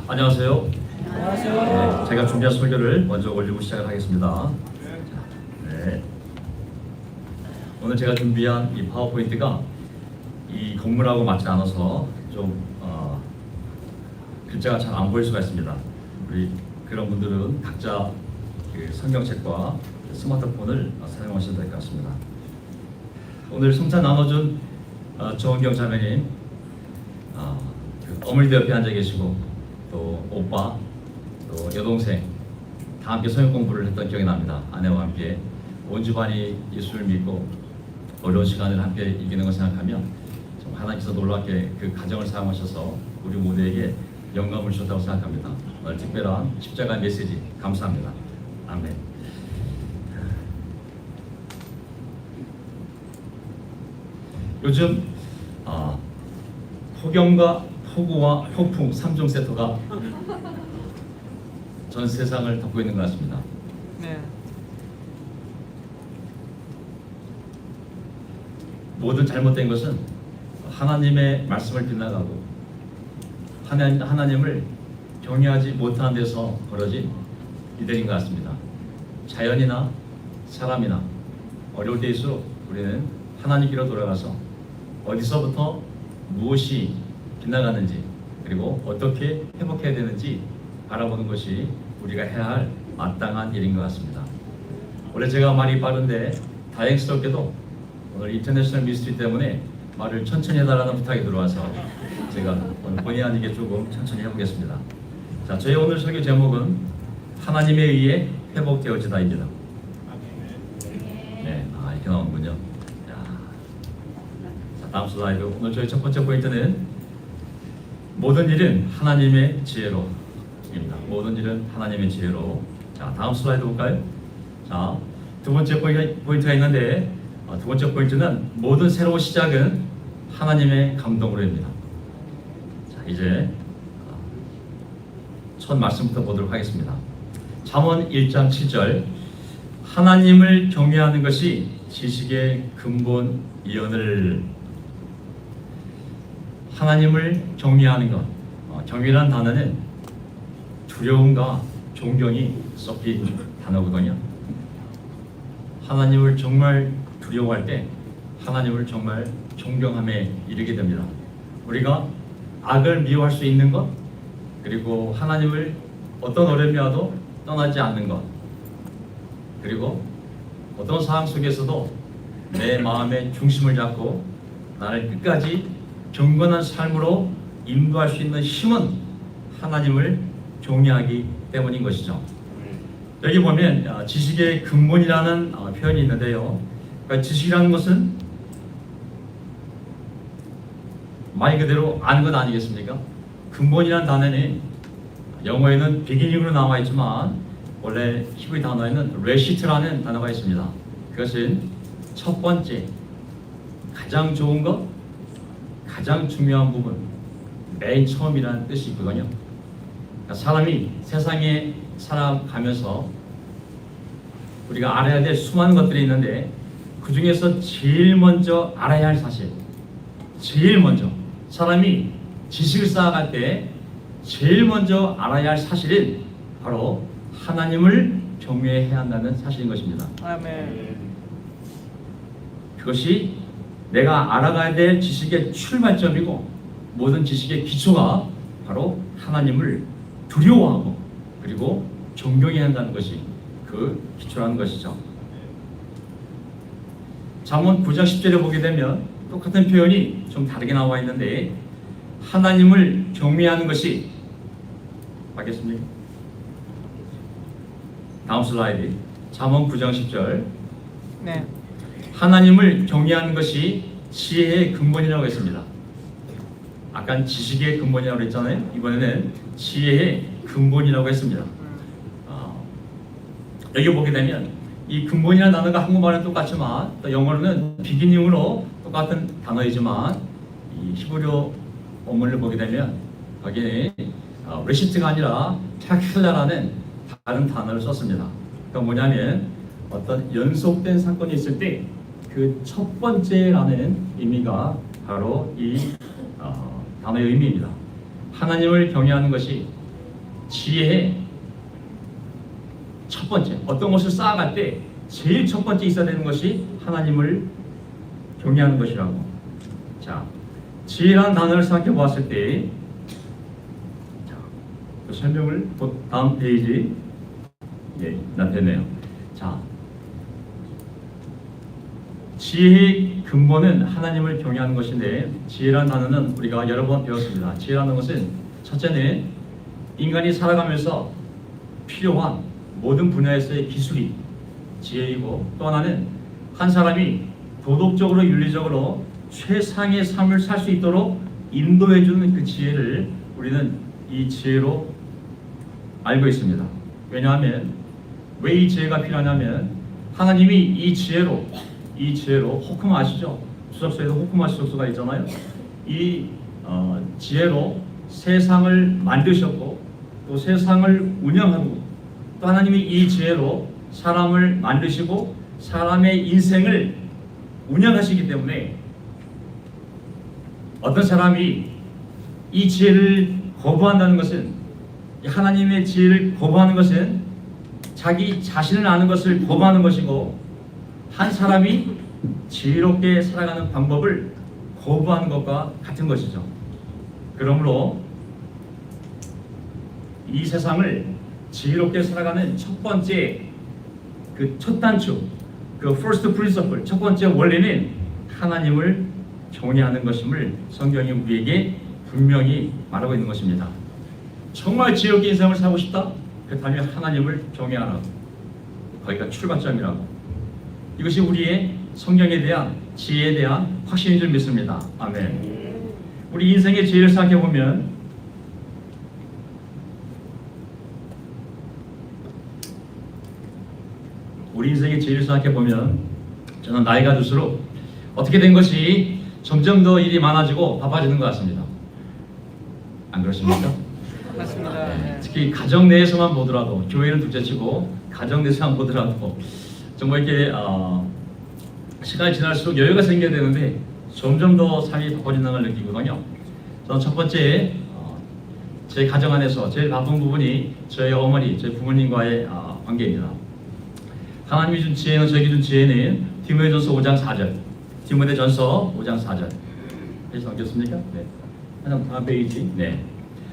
안녕하세요. 안녕하세요. 네, 제가 준비한 설교를 먼저 올리고 시작을 하겠습니다. 네. 오늘 제가 준비한 이 파워포인트가 이 건물하고 맞지 않아서 좀 글자가 잘 안 보일 수가 있습니다. 우리 그런 분들은 각자 그 성경책과 스마트폰을 사용하셔도 될 것 같습니다. 오늘 성찬 나눠준 정은경 자매님, 어머니도 옆에 앉아 계시고 또 오빠, 또 여동생 다 함께 성경 공부를 했던 기억이 납니다. 아내와 함께 온 집안이 예수를 믿고 어려운 시간을 함께 이기는 걸 생각하면 좀 하나님께서 놀랍게 그 가정을 사용하셔서 우리 모두에게 영감을 주셨다고 생각합니다. 오늘 특별한 십자가 메시지 감사합니다. 아멘. 요즘 폭염과 폭우와 폭풍 3종 세터가 전 세상을 덮고 있는 것 같습니다. 네. 모든 잘못된 것은 하나님의 말씀을 빗나가고 하나님을 경외하지 못하는 데서 벌어진 일들인 것 같습니다. 자연이나 사람이나 어려울 때일수록 우리는 하나님께로 돌아가서 어디서부터 무엇이 빗나가는지 그리고 어떻게 회복해야 되는지 알아보는 것이 우리가 해야 할 마땅한 일인 것 같습니다. 원래 제가 말이 빠른데 다행스럽게도 오늘 인터내셔널 미스트리 때문에 말을 천천히 해달라는 부탁이 들어와서 제가 오늘 본의 아니게 조금 천천히 해보겠습니다. 자, 저희 오늘 설교 제목은 하나님에 의해 회복되어지다입니다. 네, 이렇게 나오는군요. 자, 다음 슬라이드. 오늘 저희 첫 번째 포인트는 모든 일은 하나님의 지혜로입니다. 모든 일은 하나님의 지혜로. 자, 다음 슬라이드 볼까요? 자, 두 번째 포인트가 있는데 두 번째 포인트는 모든 새로운 시작은 하나님의 감동으로입니다. 자, 이제 첫 말씀부터 보도록 하겠습니다. 잠언 1장 7절 하나님을 경외하는 것이 지식의 근본이오늘. 하나님을 경외하는 것, 경외라는 단어는 두려움과 존경이 섞인 단어거든요. 하나님을 정말 두려워할 때 하나님을 정말 존경함에 이르게 됩니다. 우리가 악을 미워할 수 있는 것, 그리고 하나님을 어떤 어려움이 와도 떠나지 않는 것, 그리고 어떤 상황 속에서도 내 마음의 중심을 잡고 나를 끝까지 경건한 삶으로 인도할 수 있는 힘은 하나님을 경외하기 때문인 것이죠. 여기 보면 지식의 근본이라는 표현이 있는데요. 그러니까 지식이라는 것은 말 그대로 아는 것 아니겠습니까? 근본이라는 단어는 영어에는 비기닝으로 나와 있지만 원래 히브리 단어에는 레시트라는 단어가 있습니다. 그것은 첫 번째, 가장 좋은 것, 가장 중요한 부분, 맨 처음이라는 뜻이 있거든요. 그러니까 사람이 세상에 살아가면서 우리가 알아야 될 수많은 것들이 있는데 그 중에서 제일 먼저 알아야 할 사실, 제일 먼저 사람이 지식을 쌓아갈 때 제일 먼저 알아야 할 사실은 바로 하나님을 경외해야 한다는 사실인 것입니다. 아멘. 그것이 내가 알아가야 될 지식의 출발점이고 모든 지식의 기초가 바로 하나님을 두려워하고 그리고 존경해야 한다는 것이 그 기초라는 것이죠. 잠언 9장 10절에 보게 되면 똑같은 표현이 좀 다르게 나와 있는데 하나님을 경외하는 것이 맞겠습니까? 다음 슬라이드. 잠언 9장 10절. 네. 하나님을 경외하는 것이 지혜의 근본이라고 했습니다. 아까 지식의 근본이라고 했잖아요. 이번에는 지혜의 근본이라고 했습니다. 여기 보게 되면 이 근본이라는 단어가 한국말은 똑같지만 또 영어로는 비기닝으로 똑같은 단어이지만 이 히브리어 원문을 보게 되면 거기에 레시트가 아니라 타큘라라는 다른 단어를 썼습니다. 그러니까 뭐냐면 어떤 연속된 사건이 있을 때 그 첫 번째라는 의미가 바로 이 단어의 의미입니다. 하나님을 경외하는 것이 지혜의 첫 번째, 어떤 것을 쌓아갈 때 제일 첫 번째 있어야 되는 것이 하나님을 경외하는 것이라고. 자, 지혜라는 단어를 생각해 보았을 때, 자, 그 설명을 다음 페이지 나타내네요. 자, 지혜의 근본은 하나님을 경외하는 것인데, 지혜라는 단어는 우리가 여러 번 배웠습니다. 지혜라는 것은 첫째는 인간이 살아가면서 필요한 모든 분야에서의 기술이 지혜이고, 또 하나는 한 사람이 도덕적으로 윤리적으로 최상의 삶을 살 수 있도록 인도해 주는 그 지혜를 우리는 이 지혜로 알고 있습니다. 왜냐하면 왜 이 지혜가 필요하냐면 하나님이 이 지혜로 호크마 아시죠? 주석서에도 호크마 주석서가 있잖아요. 이 지혜로 세상을 만드셨고 또 세상을 운영하고, 또 하나님이 이 지혜로 사람을 만드시고 사람의 인생을 운영하시기 때문에 어떤 사람이 이 지혜를 거부한다는 것은, 하나님의 지혜를 거부하는 것은 자기 자신을 아는 것을 거부하는 것이고, 한 사람이 지혜롭게 살아가는 방법을 거부하는 것과 같은 것이죠. 그러므로 이 세상을 지혜롭게 살아가는 첫 번째 그 첫 단추, 그 first principle, 첫 번째 원리는 하나님을 경외하는 것임을 성경이 우리에게 분명히 말하고 있는 것입니다. 정말 지혜롭게 인생을 살고 싶다? 그렇다면 하나님을 경외하라고. 거기가 출발점이라고. 이것이 우리의 성경에 대한 지혜에 대한 확신인 줄 믿습니다. 아멘. 우리 인생의 지혜를 생각해 보면 저는 나이가 들수록 어떻게 된 것이 점점 더 일이 많아지고 바빠지는 것 같습니다. 안 그렇습니까? 맞습니다. 네. 특히 가정 내에서만 보더라도, 교회는 둘째치고 가정 내에서만 보더라도 정말 이렇게 시간이 지날수록 여유가 생겨야 되는데 점점 더 삶이 바빠진다는 걸 느끼거든요. 저는 첫 번째 제 가정 안에서 제일 바쁜 부분이 저희 어머니, 저희 부모님과의 관계입니다. 하나님이 준 지혜는, 저에게 준 지혜는 디모데전서 5장 4절, 디모데전서 5장 4절. 페이지 넘겼습니까? 네. 다음 페이지. 네.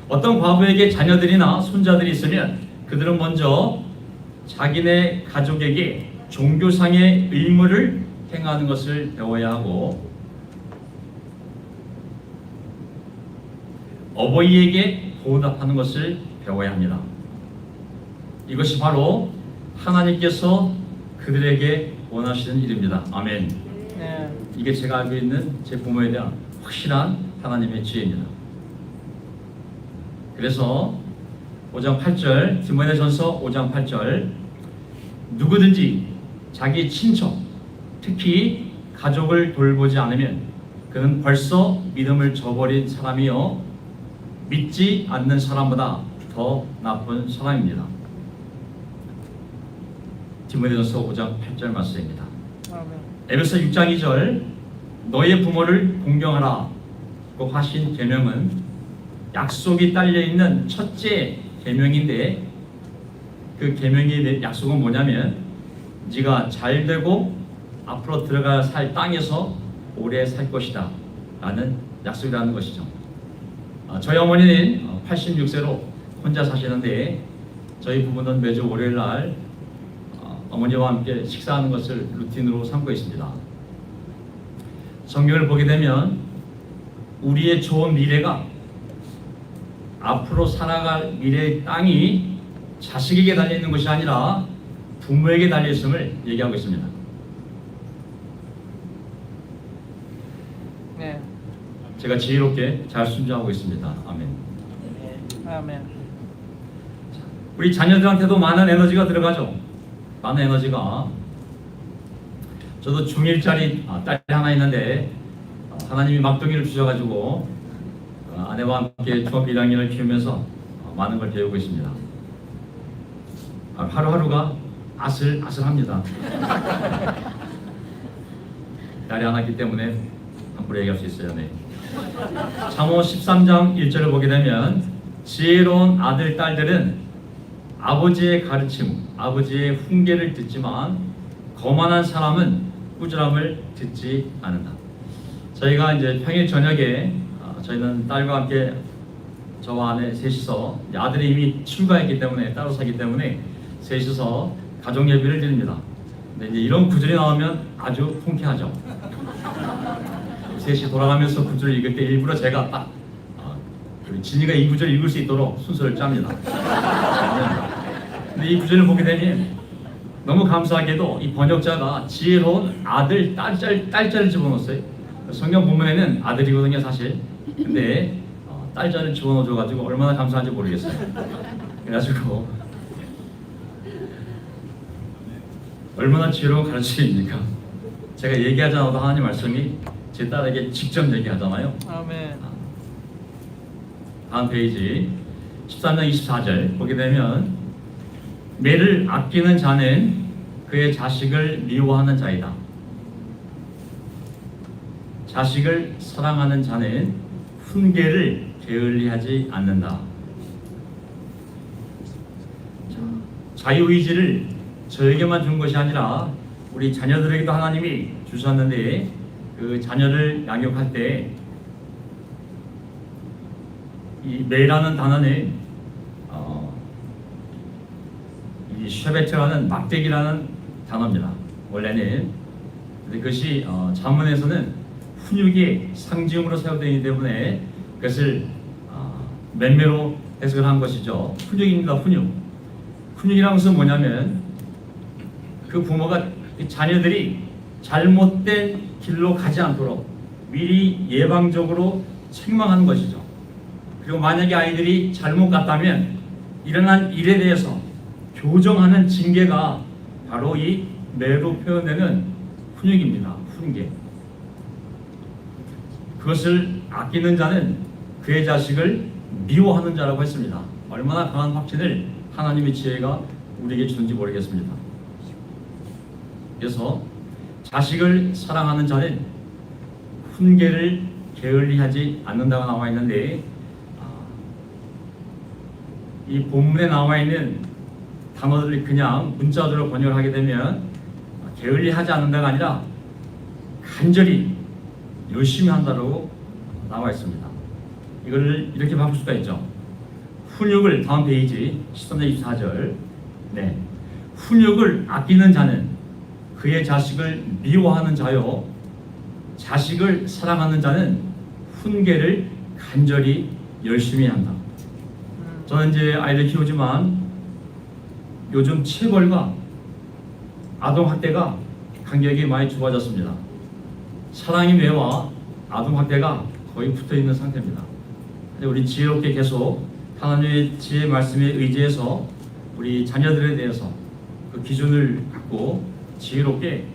어떤 과부에게 자녀들이나 손자들이 있으면 그들은 먼저 자기네 가족에게 종교상의 의무를 행하는 것을 배워야 하고, 어버이에게 보답하는 것을 배워야 합니다. 이것이 바로 하나님께서 그들에게 원하시는 일입니다. 아멘. 네. 이게 제가 알고 있는 제 부모에 대한 확실한 하나님의 지혜입니다. 그래서 5장 8절, 디모데전서 5장 8절, 누구든지 자기 친척, 특히 가족을 돌보지 않으면 그는 벌써 믿음을 저버린 사람이요 믿지 않는 사람보다 더 나쁜 사람입니다. 디모데전서 5장 8절 말씀입니다. 아멘. 에베소 6장 2절, 너의 부모를 공경하라 고 하신 계명은 약속이 딸려 있는 첫째 계명인데, 그 계명의 약속은 뭐냐면 네가 잘 되고 앞으로 들어가 살 땅에서 오래 살 것이다 라는 약속이라는 것이죠. 저희 어머니는 86세로 혼자 사시는데 저희 부부는 매주 월요일 날 어머니와 함께 식사하는 것을 루틴으로 삼고 있습니다. 성경을 보게 되면 우리의 좋은 미래가, 앞으로 살아갈 미래의 땅이 자식에게 달려있는 것이 아니라 부모에게 달려있음을 얘기하고 있습니다. 네. 제가 지혜롭게 잘 순종하고 있습니다. 아멘. 아멘. 우리 자녀들한테도 많은 에너지가 들어가죠. 많은 에너지가. 저도 중1짜리 딸이 하나 있는데 하나님이 막둥이를 주셔가지고 아내와 함께 중학교 1학년을 키우면서 많은 걸 배우고 있습니다. 하루하루가 아슬아슬합니다. 딸이 하나 있기 때문에 함부로 얘기할 수 있어요. 네. 잠언 13장 1절을 보게 되면 지혜로운 아들, 딸들은 아버지의 가르침, 아버지의 훈계를 듣지만 거만한 사람은 꾸지람을 듣지 않는다. 저희가 이제 평일 저녁에 저희는 딸과 함께 저와 아내 셋이서 아들이 이미 출가했기 때문에 따로 살기 때문에 셋이서 가족 예배를 드립니다. 근데 이제 이런 구절이 나오면 아주 통쾌하죠. 셋이 돌아가면서 구절을 읽을 때 일부러 제가 딱 진이가 이 구절 읽을 수 있도록 순서를 짭니다. 근데 이 구절을 보게 되니 너무 감사하게도 이 번역자가 지혜로운 아들, 딸자를 집어넣었어요. 성경 본문에는 아들이거든요, 사실. 근데 딸자를 집어넣어줘가지고 얼마나 감사한지 모르겠어요. 그래가지고 얼마나 지혜로운 가르침입니까? 제가 얘기하지 않아도 하나님 말씀이 제 딸에게 직접 얘기하잖아요. 아멘. 다음 페이지 13장 24절 보게 되면 매를 아끼는 자는 그의 자식을 미워하는 자이다. 자식을 사랑하는 자는 훈계를 게을리하지 않는다. 자유의지를 저에게만 준 것이 아니라 우리 자녀들에게도 하나님이 주셨는데 그 자녀를 양육할 때 이 매라는 단어는 이 쉐베트라는 막대기라는 단어입니다. 원래는 근데 그것이 자문에서는 훈육의 상징으로 사용되어 있기 때문에 그것을 맨매로 해석을 한 것이죠. 훈육입니다. 훈육. 훈육이라는 것은 뭐냐면 그 부모가 자녀들이 잘못된 길로 가지 않도록 미리 예방적으로 책망하는 것이죠. 그리고 만약에 아이들이 잘못 갔다면 일어난 일에 대해서 교정하는 징계가 바로 이 매로 표현되는 훈육입니다. 훈계. 그것을 아끼는 자는 그의 자식을 미워하는 자라고 했습니다. 얼마나 강한 확신을 하나님의 지혜가 우리에게 주는지 모르겠습니다. 그래서 자식을 사랑하는 자는 훈계를 게을리하지 않는다고 나와 있는데 이 본문에 나와 있는 단어들을 그냥 문자적으로 번역을 하게 되면 게을리하지 않는다가 아니라 간절히 열심히 한다고 나와 있습니다. 이걸 이렇게 바꿀 수가 있죠. 훈육을 다음 페이지 13절 24절 네. 훈육을 아끼는 자는 그의 자식을 미워하는 자요 자식을 사랑하는 자는 훈계를 간절히 열심히 한다. 저는 이제 아이들 키우지만 요즘 체벌과 아동학대가 간격이 많이 좁아졌습니다. 사랑의 매와 아동학대가 거의 붙어있는 상태입니다. 우리 지혜롭게 계속 하나님의 지혜 말씀에 의지해서 우리 자녀들에 대해서 그 기준을 갖고 지혜롭게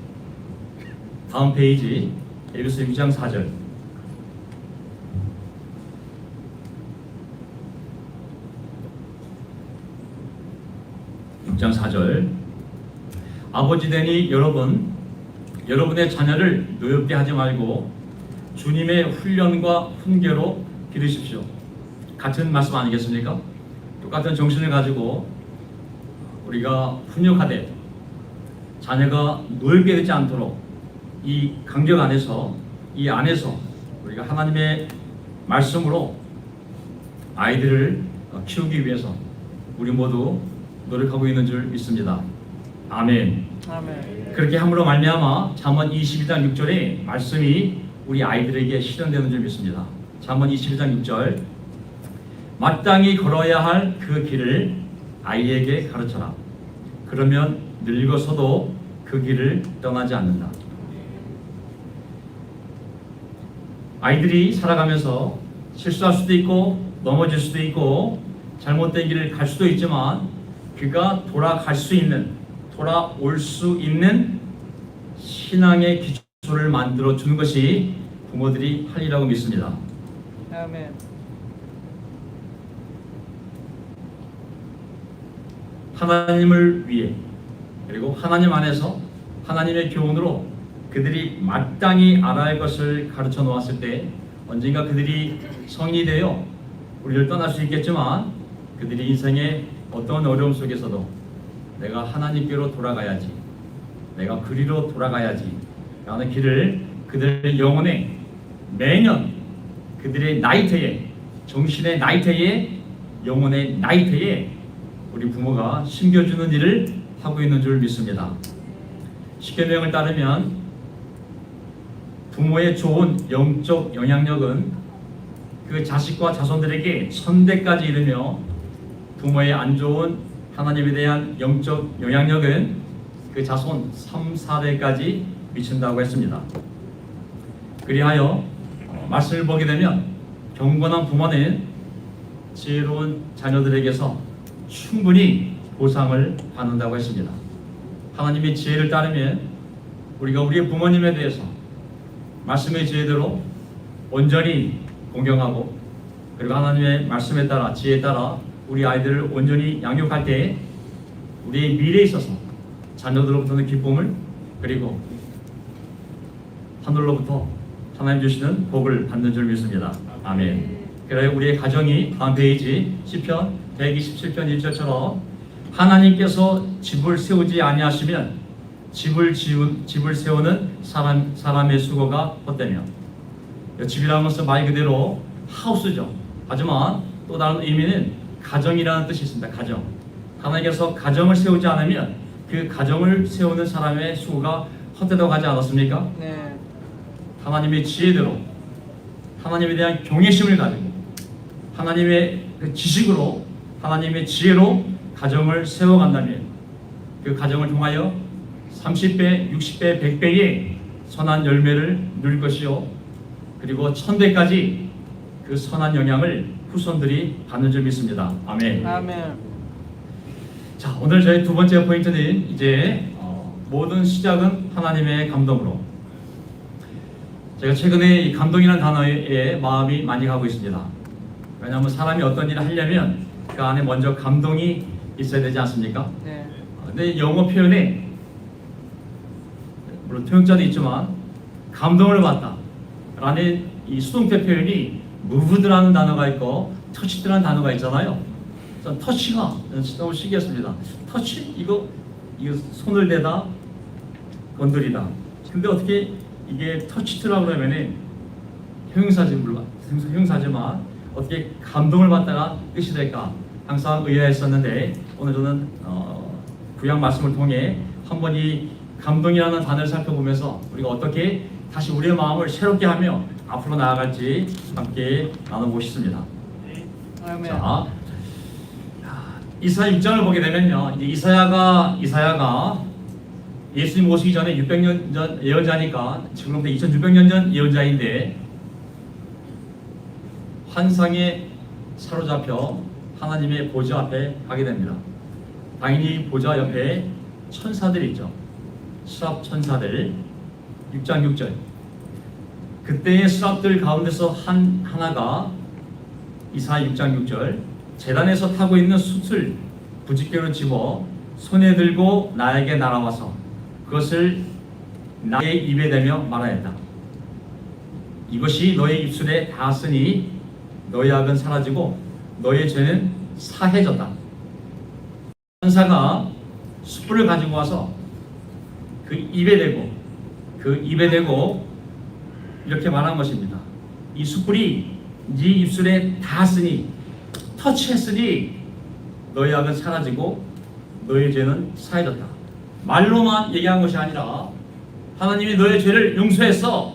다음 페이지 에베소 6장 4절 6장 4절 아버지 되니 여러분의 자녀를 노엽게 하지 말고 주님의 훈련과 훈계로 기르십시오. 같은 말씀 아니겠습니까? 똑같은 정신을 가지고 우리가 훈육하되 자녀가 노엽게 되지 않도록 이 간격 안에서 이 안에서 우리가 하나님의 말씀으로 아이들을 키우기 위해서 우리 모두 노력하고 있는 줄 믿습니다. 아멘. 아멘. 그렇게 함으로 말미암아 잠언 22장 6절에 말씀이 우리 아이들에게 실현되는 줄 믿습니다. 잠언 22장 6절 마땅히 걸어야 할 그 길을 아이에게 가르쳐라. 그러면 늙어서도 그 길을 떠나지 않는다. 아이들이 살아가면서 실수할 수도 있고 넘어질 수도 있고 잘못된 길을 갈 수도 있지만 그가 돌아올 수 있는 신앙의 기초를 만들어 주는 것이 부모들이 할 일이라고 믿습니다. 아멘. 하나님을 위해 그리고 하나님 안에서 하나님의 교훈으로 그들이 마땅히 알아야 할 것을 가르쳐 놓았을 때 언젠가 그들이 성인이 되어 우리를 떠날 수 있겠지만 그들이 인생의 어떤 어려움 속에서도 내가 하나님께로 돌아가야지, 내가 그리로 돌아가야지 라는 길을 그들의 영혼에 매년 그들의 나이테에, 정신의 나이테에, 영혼의 나이테에 우리 부모가 심겨주는 일을 하고 있는 줄 믿습니다. 십계명을 따르면 부모의 좋은 영적 영향력은 그 자식과 자손들에게 천대까지 이르며, 부모의 안 좋은 하나님에 대한 영적 영향력은 그 자손 3, 4대까지 미친다고 했습니다. 그리하여 말씀을 보게 되면 경건한 부모는 지혜로운 자녀들에게서 충분히 보상을 받는다고 했습니다. 하나님의 지혜를 따르면 우리가 우리의 부모님에 대해서 말씀의 지혜대로 온전히 공경하고, 그리고 하나님의 말씀에 따라, 지혜에 따라 우리 아이들을 온전히 양육할 때 우리의 미래에 있어서 자녀들로부터는 기쁨을, 그리고 하늘로부터 하나님 주시는 복을 받는 줄 믿습니다. 아멘. 그래야 우리의 가정이 다음 페이지 시편 127편 1절처럼 하나님께서 집을 세우지 아니하시면 집을 세우는 사람의 수고가 헛되며, 집이라는 것은 말 그대로 하우스죠. 하지만 또 다른 의미는 가정이라는 뜻이 있습니다. 가정. 하나님께서 가정을 세우지 않으면 그 가정을 세우는 사람의 수고가 헛되다고 하지 않았습니까? 네. 하나님의 지혜대로, 하나님에 대한 경외심을 가지고, 하나님의 그 지식으로, 하나님의 지혜로 가정을 세워간다면 그 가정을 통하여 30배, 60배, 100배의 선한 열매를 누릴 것이요, 그리고 1000배까지 그 선한 영향을 후손들이 받는 줄 믿습니다. 아멘. 아멘. 자, 오늘 저희 두 번째 포인트는 이제 모든 시작은 하나님의 감동으로. 제가 최근에 이 감동이라는 단어에 마음이 많이 가고 있습니다. 왜냐하면 사람이 어떤 일을 하려면 그 안에 먼저 감동이 있어야 되지 않습니까? 네. 근데 영어 표현에 물론 통역자도 있지만 감동을 받다 라는 이 수동태 표현이 moved라는 단어가 있고 touched라는 단어가 있잖아요. 전 터치가 너무 신기했습니다. 터치? 이거 손을 대다, 건드리다. 근데 어떻게 이게 터치드라고 그러면은 형용사지만 어떻게 감동을 받다가 뜻이 될까 항상 의아했었는데, 오늘 저는 구약 말씀을 통해 한번 이 감동이라는 단어를 살펴보면서 우리가 어떻게 다시 우리의 마음을 새롭게 하며 앞으로 나아갈지 함께 나눠보고 싶습니다. 아멘. 자, 이사야 6장을 보게 되면요, 이제 이사야가 예수님 오시기 전에 600년 전 예언자니까 지금부터 2600년 전 예언자인데, 환상에 사로잡혀 하나님의 보좌 앞에 가게 됩니다. 당연히 보좌 옆에 천사들이 있죠. 수랍 천사들. 6장 6절. 그때의 수랍들 가운데서 하나가 이사야 6장 6절, 제단에서 타고 있는 숯을 부짓개로 집어 손에 들고 나에게 날아와서 그것을 나의 입에 대며 말하였다. 이것이 너의 입술에 닿았으니 너의 악은 사라지고 너의 죄는 사해졌다. 천사가 숯불을 가지고 와서 그 입에 대고 이렇게 말한 것입니다. 이 숯불이 네 입술에 닿았으니, 터치했으니 너의 악은 사라지고 너의 죄는 사해졌다. 말로만 얘기한 것이 아니라 하나님이 너의 죄를 용서했어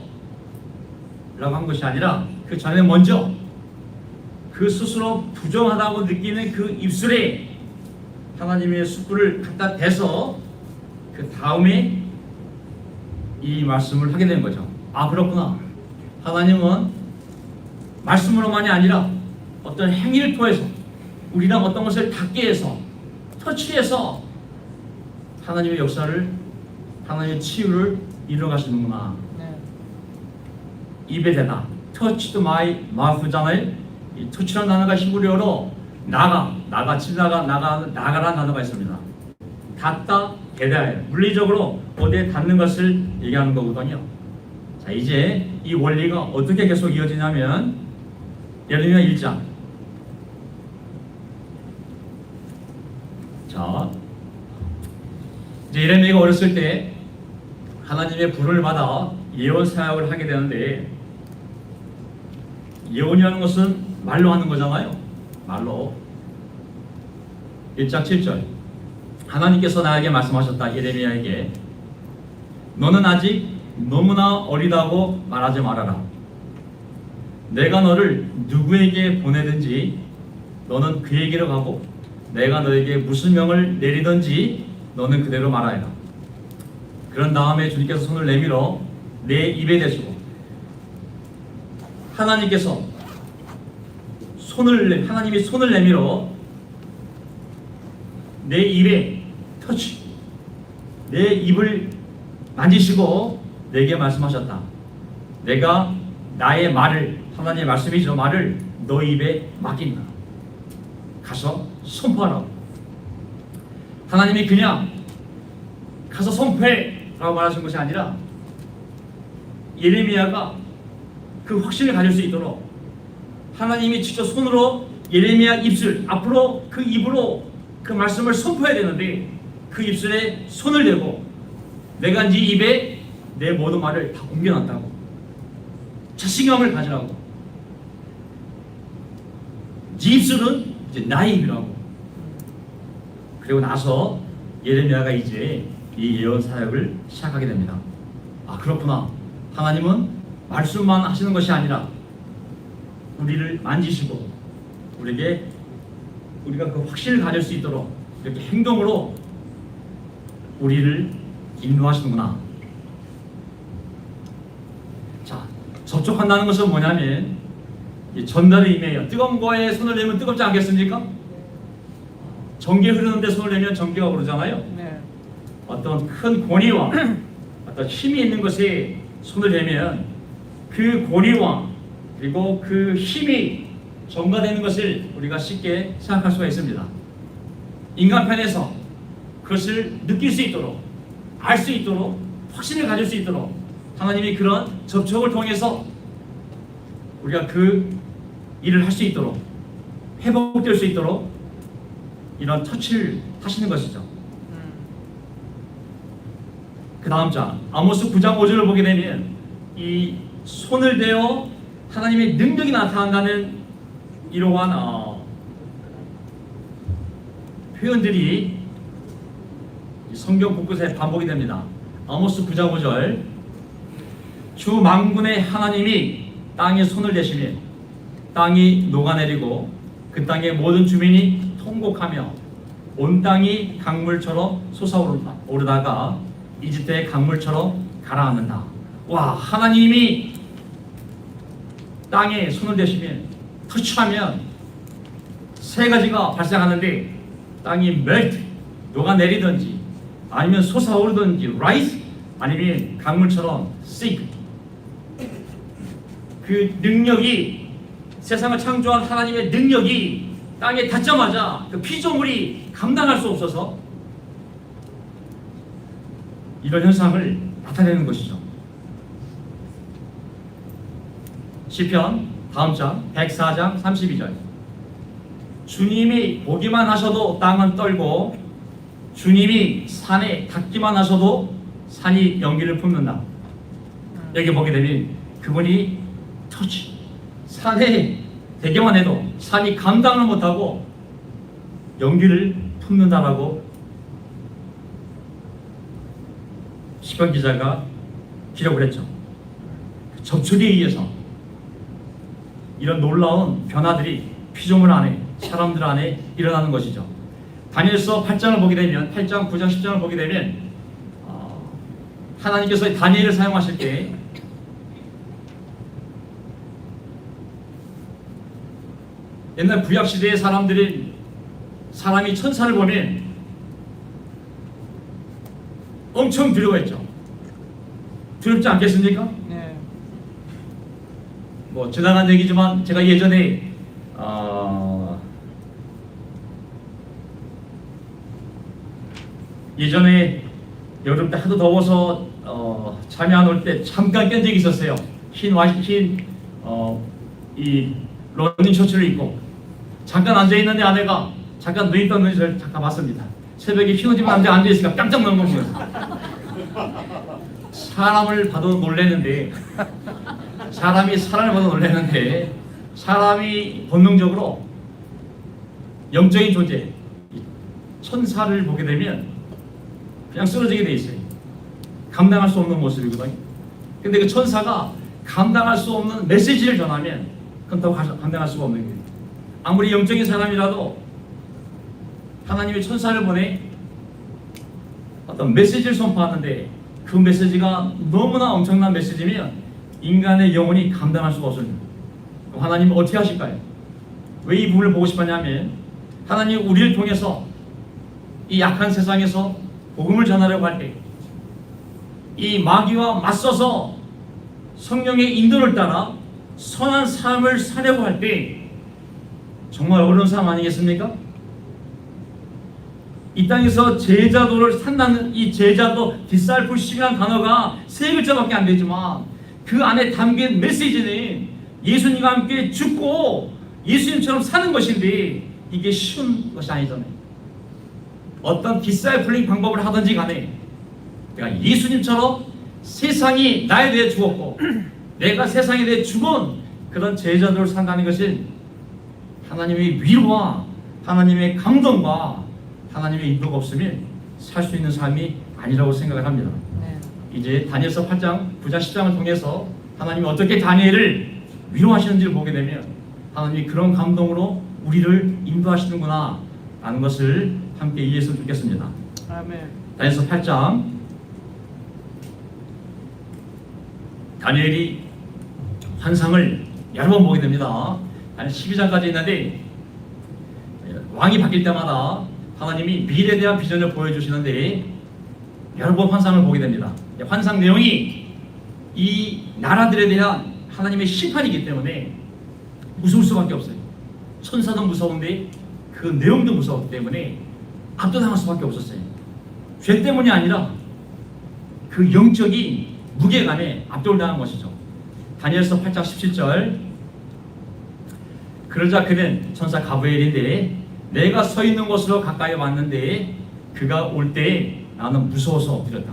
라고 한 것이 아니라 그 전에 먼저 그 스스로 부정하다고 느끼는 그 입술에 하나님의 숯불을 갖다 대서 그 다음에 이 말씀을 하게 된 거죠. 아, 그렇구나. 하나님은 말씀으로만이 아니라 어떤 행위를 통해서 우리랑 어떤 것을 닿게 해서, 터치해서 하나님의 역사를, 하나님의 치유를 이루어 가시는구나. 네. 입에 대다. touched my mouth잖아요. 이 touch라는 단어가 히브리어로 나가라는 단어가 있습니다. 닿다, 대다예요. 물리적으로 어디에 닿는 것을 얘기하는 거거든요. 자, 이제 이 원리가 어떻게 계속 이어지냐면, 예레미야 1장 자, 이제 예레미야가 어렸을 때 하나님의 부름을 받아 예언 사역을 하게 되는데, 예언이라는 것은 말로 하는 거잖아요. 말로. 1장 7절 하나님께서 나에게 말씀하셨다. 예레미야에게 너는 아직 너무나 어리다고 말하지 말아라. 내가 너를 누구에게 보내든지 너는 그에게로 가고 내가 너에게 무슨 명을 내리든지 너는 그대로 말하여라. 그런 다음에 주님께서 손을 내밀어 내 입에 대시고, 하나님이 손을 내밀어 내 입에 터치, 내 입을 만지시고 내게 말씀하셨다. 내가 나의 말을, 하나님의 말씀이죠, 말을 너 입에 맡긴다. 가서 선포하라고. 하나님이 그냥 가서 선포해라고 말하신 것이 아니라, 예레미야가 그 확신을 가질 수 있도록 하나님이 직접 손으로 예레미야 입술 앞으로 그 입으로 그 말씀을 선포해야 되는데, 그 입술에 손을 대고 내가 네 입에 내 모든 말을 다 옮겨놨다고. 자신감을 가지라고. 네 입술은 이제 나의 입이라고. 그리고 나서 예레미야가 이제 이 예언 사역을 시작하게 됩니다. 아, 그렇구나. 하나님은 말씀만 하시는 것이 아니라 우리를 만지시고 우리가 그 확신을 가질 수 있도록 이렇게 행동으로 우리를 인도하시는구나. 자, 접촉한다는 것은 뭐냐면 이 전달의 의미예요. 뜨거운 거에 손을 내면 뜨겁지 않겠습니까? 전기 흐르는데 손을 내면 전기가 오르잖아요. 네. 어떤 큰 권위와 어떤 힘이 있는 것에 손을 대면 그 권위와 그리고 그 힘이 전가되는 것을 우리가 쉽게 생각할 수가 있습니다. 인간편에서 그것을 느낄 수 있도록, 알 수 있도록, 확신을 가질 수 있도록 하나님이 그런 접촉을 통해서 우리가 그 일을 할 수 있도록, 회복될 수 있도록 이런 터치를 하시는 것이죠. 그 다음 장 아모스 9장 5절을 보게 되면 이 손을 대어 하나님의 능력이 나타난다는 이러한 표현들이 성경 곳곳에 반복이 됩니다. 아모스 9장 5절 주 만군의 하나님이 땅에 손을 대시면 땅이 녹아내리고 그 땅의 모든 주민이 통곡하며 온 땅이 강물처럼 솟아오르다가 이집트의 강물처럼 가라앉는다. 와, 하나님이 땅에 손을 대시면, 터치하면 세 가지가 발생하는데, 땅이 멜트, 녹아내리든지 아니면 솟아오르든지 라이스, 아니면 강물처럼 sink. 그 능력이, 세상을 창조한 하나님의 능력이 땅에 닿자마자 그 피조물이 감당할 수 없어서 이런 현상을 나타내는 것이죠. 시편 다음 장 104장 32절 주님이 보기만 하셔도 땅은 떨고 주님이 산에 닿기만 하셔도 산이 연기를 품는다. 여기 보게 되면 그분이 터치, 산에 대기만 해도 산이 감당을 못하고 연기를 품는다라고 시편 기자가 기록을 했죠. 접촉에 의해서 이런 놀라운 변화들이 피조물 안에, 사람들 안에 일어나는 것이죠. 다니엘서 8장을 보게 되면, 8장, 9장, 10장을 보게 되면 하나님께서 다니엘을 사용하실 때 옛날 구약시대의 사람이 천사를 보면 엄청 두려워했죠. 두렵지 않겠습니까? 네. 뭐 지나간 얘기지만 제가 예전에 여름 때 하도 더워서 잠이 안 올 때 잠깐 깬 적이 있었어요. 이 러닝 셔츠를 입고 잠깐 앉아 있는데 아내가 잠깐 눈이 떴는지 저를 잠깐 봤습니다. 새벽에 흰옷 입은 남자 앉아있으니까 깜짝 놀란 거예요. 사람을 봐도 놀래는데, 사람이 사람을 봐도 놀래는데, 사람이 본능적으로 영적인 존재, 천사를 보게 되면 그냥 쓰러지게 돼 있어요. 감당할 수 없는 모습이거든요. 근데 그 천사가 감당할 수 없는 메시지를 전하면 그건 더 감당할 수가 없는 거예요. 아무리 영적인 사람이라도 하나님의 천사를 보내 어떤 메시지를 선포하는데 그 메시지가 너무나 엄청난 메시지면 인간의 영혼이 감당할 수가 없습니다. 그럼 하나님은 어떻게 하실까요? 왜 이 부분을 보고 싶었냐면 하나님 우리를 통해서 이 약한 세상에서 복음을 전하려고 할 때 이 마귀와 맞서서 성령의 인도를 따라 선한 삶을 사려고 할 때 정말 어려운 삶 아니겠습니까? 이 땅에서 제자도를 산다는 이 제자도 디사이플십이라는 단어가 세 글자밖에 안 되지만 그 안에 담긴 메시지는 예수님과 함께 죽고 예수님처럼 사는 것인데 이게 쉬운 것이 아니잖아요. 어떤 디사이플링 방법을 하든지 간에 내가 예수님처럼 세상이 나에 대해 죽었고 내가 세상에 대해 죽은 그런 제자들을 산다는 것은 하나님의 위로와 하나님의 감동과 하나님의 인도가 없으면 살 수 있는 삶이 아니라고 생각을 합니다. 네. 이제 다니엘서 8장, 9장, 10장을 통해서 하나님이 어떻게 다니엘을 위로하시는지를 보게 되면 하나님이 그런 감동으로 우리를 인도하시는구나 라는 것을 함께 이해했으면 좋겠습니다. 아멘. 다니엘서 8장, 다니엘이 환상을 여러 번 보게 됩니다. 12장까지 있는데 왕이 바뀔 때마다 하나님이 미래에 대한 비전을 보여주시는데 여러 번 환상을 보게 됩니다. 환상 내용이 이 나라들에 대한 하나님의 심판이기 때문에 무서울 수밖에 없어요. 천사도 무서운데 그 내용도 무서웠기 때문에 압도당할 수밖에 없었어요. 죄 때문이 아니라 그 영적인 무게감에 압도당한 것이죠. 다니엘서 8장 17절 그러자 그는 천사 가브리엘인데 내가 서 있는 곳으로 가까이 왔는데 그가 올 때 나는 무서워서 엎드렸다.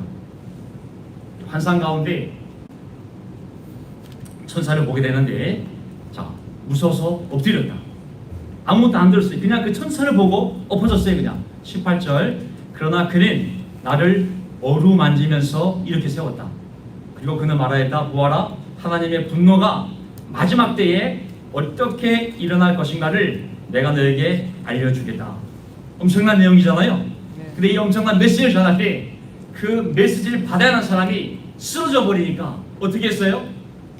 환상 가운데 천사를 보게 되는데 자 무서워서 엎드렸다. 아무것도 안 들었어요. 그냥 그 천사를 보고 엎어졌어요. 그냥 18절 그러나 그는 나를 어루만지면서 이렇게 세웠다. 그리고 그는 말하였다. 보아라 하나님의 분노가 마지막 때에 어떻게 일어날 것인가를 내가 너에게 알려주겠다. 엄청난 내용이잖아요. 네. 근데 이 엄청난 메시지를 전할 때 그 메시지를 받아야 하는 사람이 쓰러져 버리니까 어떻게 했어요?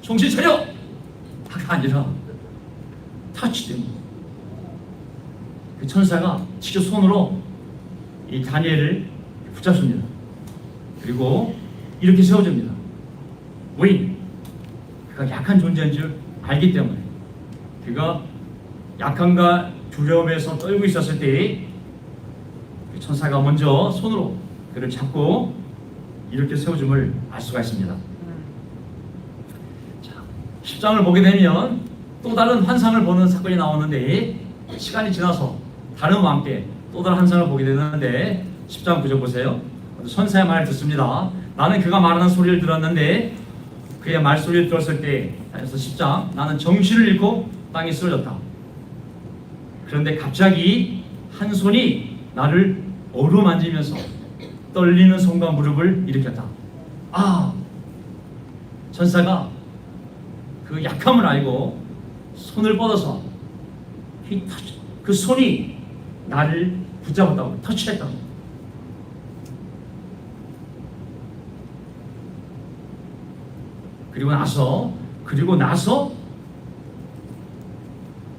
정신 차려! 가 아니라 터치된 그 천사가 직접 손으로 이 다니엘을 붙잡습니다. 그리고 이렇게 세워줍니다. 왜? 그가 약한 존재인 줄 알기 때문에 그가 약함과 두려움에서 떨고 있었을 때 천사가 먼저 손으로 그를 잡고 이렇게 세워줌을 알 수가 있습니다. 자, 10장을 보게 되면 또 다른 환상을 보는 사건이 나오는데 시간이 지나서 다른 왕께 또 다른 환상을 보게 되는데 10장 9절 보세요. 천사의 말을 듣습니다. 나는 그가 말하는 소리를 들었는데 그의 말소리를 들었을 때 그래서 10장 나는 정신을 잃고 땅에 쓰러졌다. 그런데 갑자기 한 손이 나를 어루만지면서 떨리는 손과 무릎을 일으켰다. 아, 천사가 그 약함을 알고 손을 뻗어서 그 손이 나를 붙잡았다고 터치했다고. 그리고 나서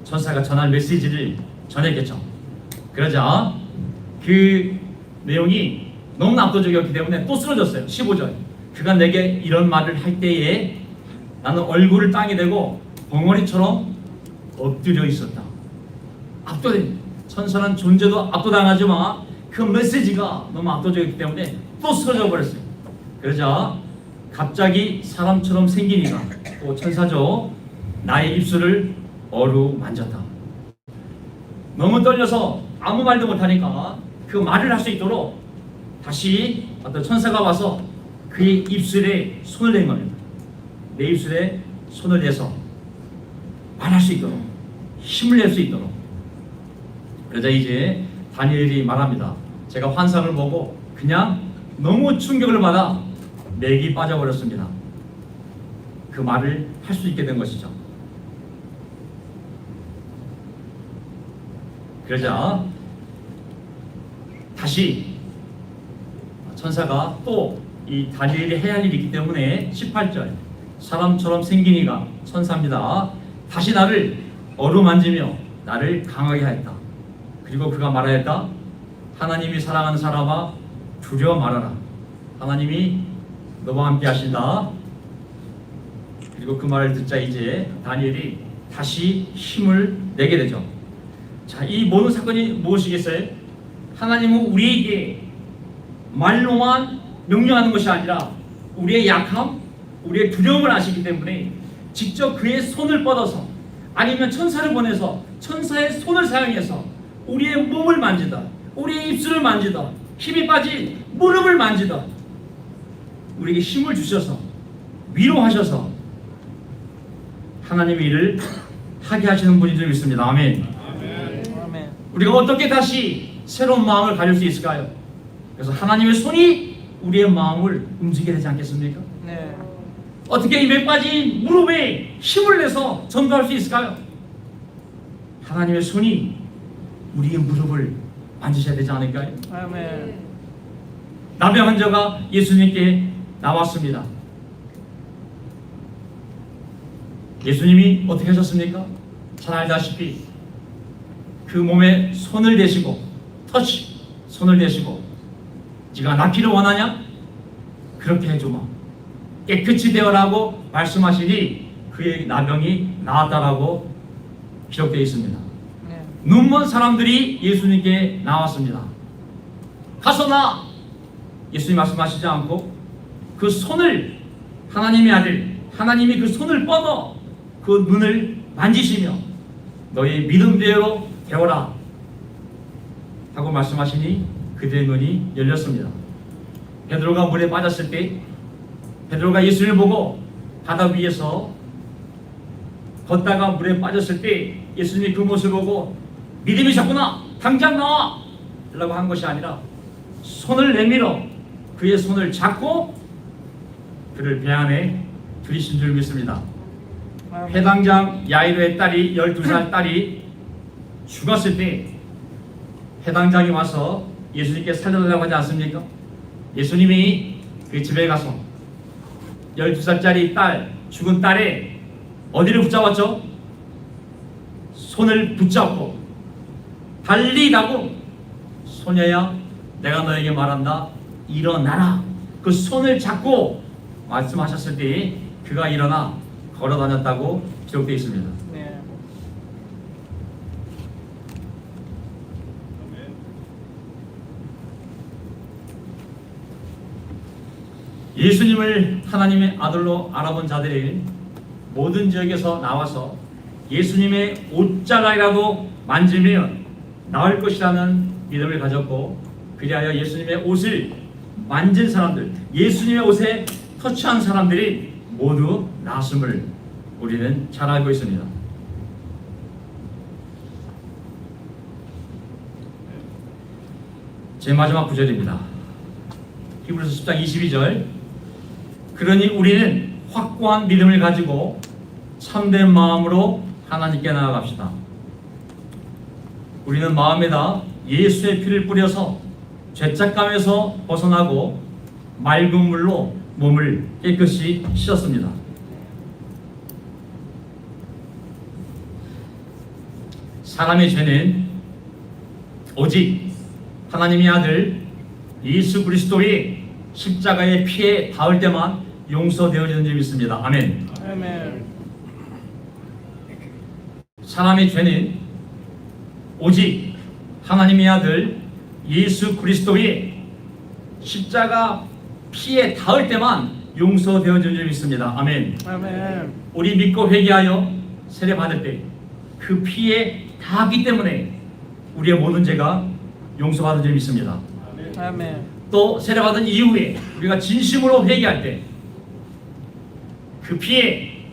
천사가 전할 메시지를 전했겠죠. 그러자 그 내용이 너무 압도적이었기 때문에 또 쓰러졌어요. 15절 그가 내게 이런 말을 할 때에 나는 얼굴을 땅에 대고 벙어리처럼 엎드려 있었다. 압도된 천사는 존재도 압도당하지만 그 메시지가 너무 압도적이기 때문에 또 쓰러져 버렸어요. 그러자 갑자기 사람처럼 생기니까 또 천사죠. 나의 입술을 어루만졌다. 너무 떨려서 아무 말도 못하니까 그 말을 할 수 있도록 다시 어떤 천사가 와서 그의 입술에 손을 댄 겁니다. 내 입술에 손을 대서 말할 수 있도록, 힘을 낼 수 있도록. 그러자 이제 다니엘이 말합니다. 제가 환상을 보고 그냥 너무 충격을 받아 맥이 빠져버렸습니다. 그 말을 할 수 있게 된 것이죠. 그러자 다시 천사가 또 이 다니엘이 해야 할 일이 있기 때문에 18절 사람처럼 생긴 이가 천사입니다. 다시 나를 어루만지며 나를 강하게 하였다. 그리고 그가 말하였다. 하나님이 사랑하는 사람아 두려워 말아라. 하나님이 너와 함께 하신다. 그리고 그 말을 듣자 이제 다니엘이 다시 힘을 내게 되죠. 자, 이 모든 사건이 무엇이겠어요? 하나님은 우리에게 말로만 명령하는 것이 아니라 우리의 약함, 우리의 두려움을 아시기 때문에 직접 그의 손을 뻗어서 아니면 천사를 보내서 천사의 손을 사용해서 우리의 몸을 만지다, 우리의 입술을 만지다, 힘이 빠진 무릎을 만지다 우리에게 힘을 주셔서 위로하셔서 하나님의 일을 하게 하시는 분인 줄 믿습니다. 아멘. 아멘. 우리가 어떻게 다시 새로운 마음을 가질 수 있을까요? 그래서 하나님의 손이 우리의 마음을 움직이게 되지 않겠습니까? 네. 어떻게 이 맥 빠진 무릎에 힘을 내서 전도할 수 있을까요? 하나님의 손이 우리의 무릎을 만지셔야 되지 않을까요? 아멘. 나병 환자가 예수님께 나왔습니다. 예수님이 어떻게 하셨습니까? 잘 알다시피 그 몸에 손을 대시고 터치, 손을 대시고 네가 낫기를 원하냐? 그렇게 해주마. 깨끗이 되어라고 말씀하시니 그의 나병이 나았다라고 기록되어 있습니다. 네. 눈먼 사람들이 예수님께 나왔습니다. 가서 나! 예수님 말씀하시지 않고 그 손을 하나님의 아들 하나님이 그 손을 뻗어 그 눈을 만지시며 너의 믿음대로 되어라 하고 말씀하시니 그들의 눈이 열렸습니다. 베드로가 물에 빠졌을 때 베드로가 예수님을 보고 바다 위에서 걷다가 물에 빠졌을 때 예수님이 그 모습을 보고 믿음이셨구나 당장 나와 라고 한 것이 아니라 손을 내밀어 그의 손을 잡고 그를 배 안에 들이신 줄 믿습니다. 아멘. 해당장 야이로의 딸이 12살 딸이 죽었을 때 해당장이 와서 예수님께 살려달라고 하지 않습니까? 예수님이 그 집에 가서 12살짜리 딸, 죽은 딸의 어디를 붙잡았죠? 손을 붙잡고 달리라고 소녀야 내가 너에게 말한다 일어나라 그 손을 잡고 말씀하셨을 때 그가 일어나 걸어 다녔다고 기록되어 있습니다. 네. 예수님을 하나님의 아들로 알아본 자들이 모든 지역에서 나와서 예수님의 옷자락이라도 만지면 나을 것이라는 믿음을 가졌고 그리하여 예수님의 옷을 만진 사람들, 예수님의 옷에 터치한 사람들이 모두 나았음을 우리는 잘 알고 있습니다. 제 마지막 구절입니다. 히브리서 10장 22절 그러니 우리는 확고한 믿음을 가지고 참된 마음으로 하나님께 나아갑시다. 우리는 마음에다 예수의 피를 뿌려서 죄책감에서 벗어나고 맑은 물로 몸을 깨끗이 씻었습니다. 사람의 죄는 오직 하나님의 아들 예수 그리스도의 십자가의 피에 닿을 때만 용서되어지는 줄 믿습니다. 아멘. 아멘. 사람의 죄는 오직 하나님의 아들 예수 그리스도의 십자가 피에 닿을 때만 용서되어지는 줄 믿습니다. 아멘. 아멘. 우리 믿고 회개하여 세례 받을 때 그 피에 닿았기 때문에 우리의 모든 죄가 용서받은 줄 믿습니다. 아멘. 또 세례받은 이후에 우리가 진심으로 회개할 때 그 피에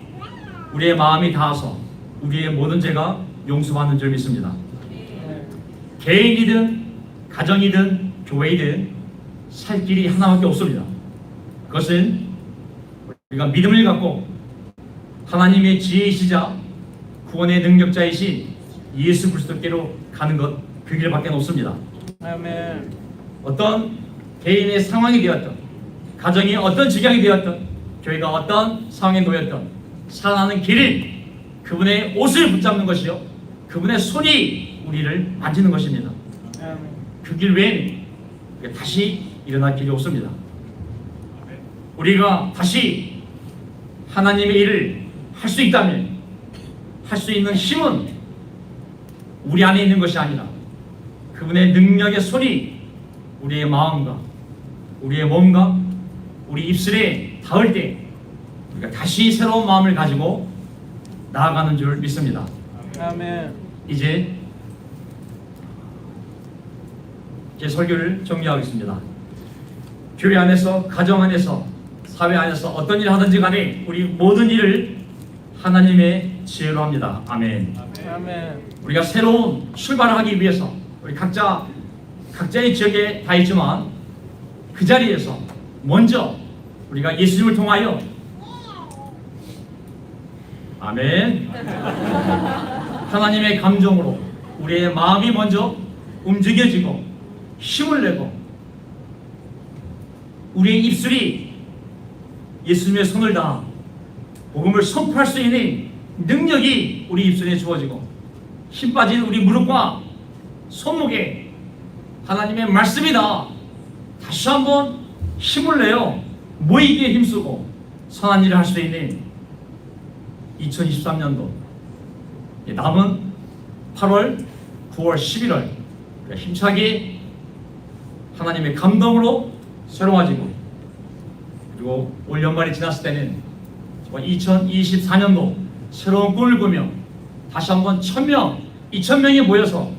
우리의 마음이 닿아서 우리의 모든 죄가 용서받는 줄 믿습니다. 개인이든 가정이든 교회이든 살 길이 하나밖에 없습니다. 그것은 우리가 믿음을 갖고 하나님의 지혜이시자 구원의 능력자이신 예수 그리스도께로 가는 것, 그 길밖에 없습니다. 아멘. 어떤 개인의 상황이 되었던, 가정이 어떤 지경이 되었던, 교회가 어떤 상황에 놓였던, 살아가는 길은 그분의 옷을 붙잡는 것이요, 그분의 손이 우리를 만지는 것입니다. 아멘. 그 길 외에는 우리가 다시 일어날 길이 없습니다. 우리가 다시 하나님의 일을 할 수 있다면, 할 수 있는 힘은 우리 안에 있는 것이 아니라 그분의 능력의 손이 우리의 마음과 우리의 몸과 우리 입술에 닿을 때 우리가 다시 새로운 마음을 가지고 나아가는 줄 믿습니다. 아멘. 이제 제 설교를 정리하겠습니다. 교회 안에서, 가정 안에서, 사회 안에서 어떤 일을 하든지 간에 우리 모든 일을 하나님의 지혜로 합니다. 아멘. 아멘. 우리가 새로운 출발을 하기 위해서 우리 각자의 지역에 다 있지만 그 자리에서 먼저 우리가 예수님을 통하여 아멘 하나님의 감정으로 우리의 마음이 먼저 움직여지고 힘을 내고 우리의 입술이 예수님의 손을 다 복음을 선포할 수 있는 능력이 우리 입술에 주어지고 힘 빠진 우리 무릎과 손목에 하나님의 말씀이다 다시 한번 힘을 내어 모이기에 힘쓰고 선한 일을 할 수 있는 2023년도 남은 8월, 9월, 11월 힘차게 하나님의 감동으로 새로워지고 그리고 올 연말이 지났을 때는 2024년도 새로운 꿈을 꾸며 다시 한번 1000명, 2000명이 모여서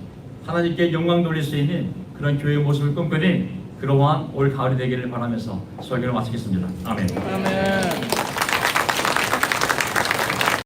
하나님께 영광 돌릴 수 있는 그런 교회의 모습을 꿈꾸는 그러한 올 가을이 되기를 바라면서 설교를 마치겠습니다. 아멘. 아멘.